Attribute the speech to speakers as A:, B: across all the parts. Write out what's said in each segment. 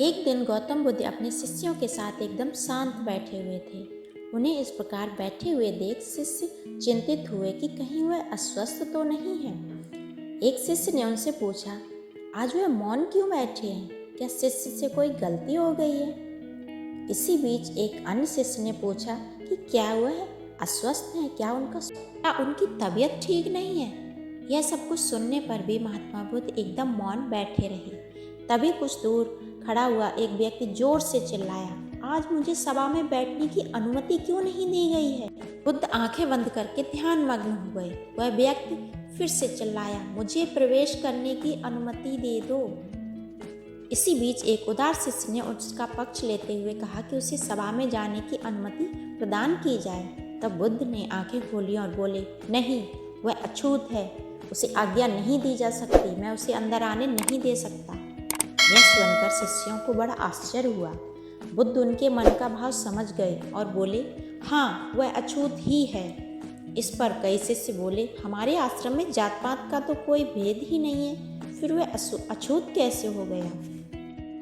A: एक दिन गौतम बुद्ध अपने शिष्यों के साथ एकदम शांत बैठे हुए थे। उन्हें इस प्रकार बैठे हुए देख शिष्य चिंतित हुए कि कहीं वह अस्वस्थ तो नहीं है। एक शिष्य ने उनसे पूछा, आज वह मौन क्यों बैठे हैं? क्या शिष्य से कोई गलती हो गई है? इसी बीच एक अन्य शिष्य ने पूछा कि क्या वह अस्वस्थ हैं? क्या उनकी तबीयत ठीक नहीं है? यह सब कुछ सुनने पर भी महात्मा बुद्ध एकदम मौन बैठे रहे। तभी कुछ दूर खड़ा हुआ एक व्यक्ति जोर से चिल्लाया, आज मुझे सभा में बैठने की अनुमति क्यों नहीं दी गई है? बुद्ध आंखें बंद करके ध्यान मग्न हो गए। वह व्यक्ति फिर से चिल्लाया, मुझे प्रवेश करने की अनुमति दे दो। इसी बीच एक उदार शिष्य ने उसका पक्ष लेते हुए कहा कि उसे सभा में जाने की अनुमति प्रदान की जाए। तब बुद्ध ने आंखें खोली और बोले, नहीं, वह अछूत है, उसे आज्ञा नहीं दी जा सकती, मैं उसे अंदर आने नहीं दे सकता। यह सुनकर शिष्यों को बड़ा आश्चर्य हुआ। बुद्ध उनके मन का भाव समझ गए और बोले, हाँ, वह अछूत ही है। इस पर कई शिष्य बोले, हमारे आश्रम में जात पात का तो कोई भेद ही नहीं है, फिर वह अछूत कैसे हो गया?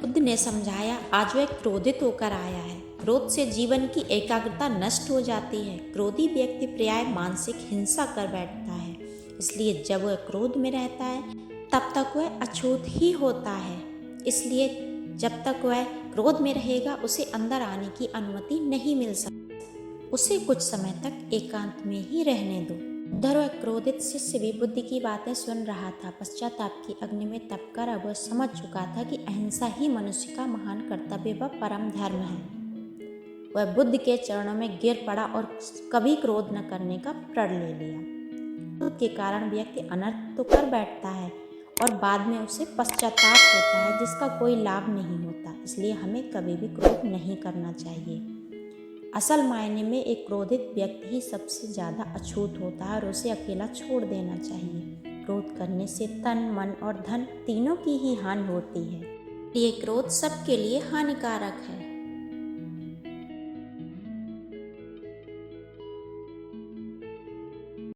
A: बुद्ध ने समझाया, आज वह क्रोधित होकर आया है। क्रोध से जीवन की एकाग्रता नष्ट हो जाती है। क्रोधी व्यक्ति प्रायः मानसिक हिंसा कर बैठता है, इसलिए जब वह क्रोध में रहता है तब तक वह अछूत ही होता है। इसलिए जब तक वह क्रोध में रहेगा उसे अंदर आने की अनुमति नहीं मिल सकती। उसे कुछ समय तक एकांत में ही रहने दो। उधर वह क्रोधित शिष्य भी बुद्ध की बातें सुन रहा था। पश्चाताप की अग्नि में तपकर अब वह समझ चुका था कि अहिंसा ही मनुष्य का महान कर्तव्य व परम धर्म है। वह बुद्ध के चरणों में गिर पड़ा और कभी क्रोध न करने का प्रण ले लिया। क्रोध के कारण व्यक्ति अनर्थ तो कर बैठता है और बाद में उसे पश्चाताप होता है, जिसका कोई लाभ नहीं होता। इसलिए हमें कभी भी क्रोध नहीं करना चाहिए। असल मायने में एक क्रोधित व्यक्ति ही सबसे ज़्यादा अछूत होता है और उसे अकेला छोड़ देना चाहिए। क्रोध करने से तन, मन और धन तीनों की ही हानि होती है। ये क्रोध सबके लिए हानिकारक है।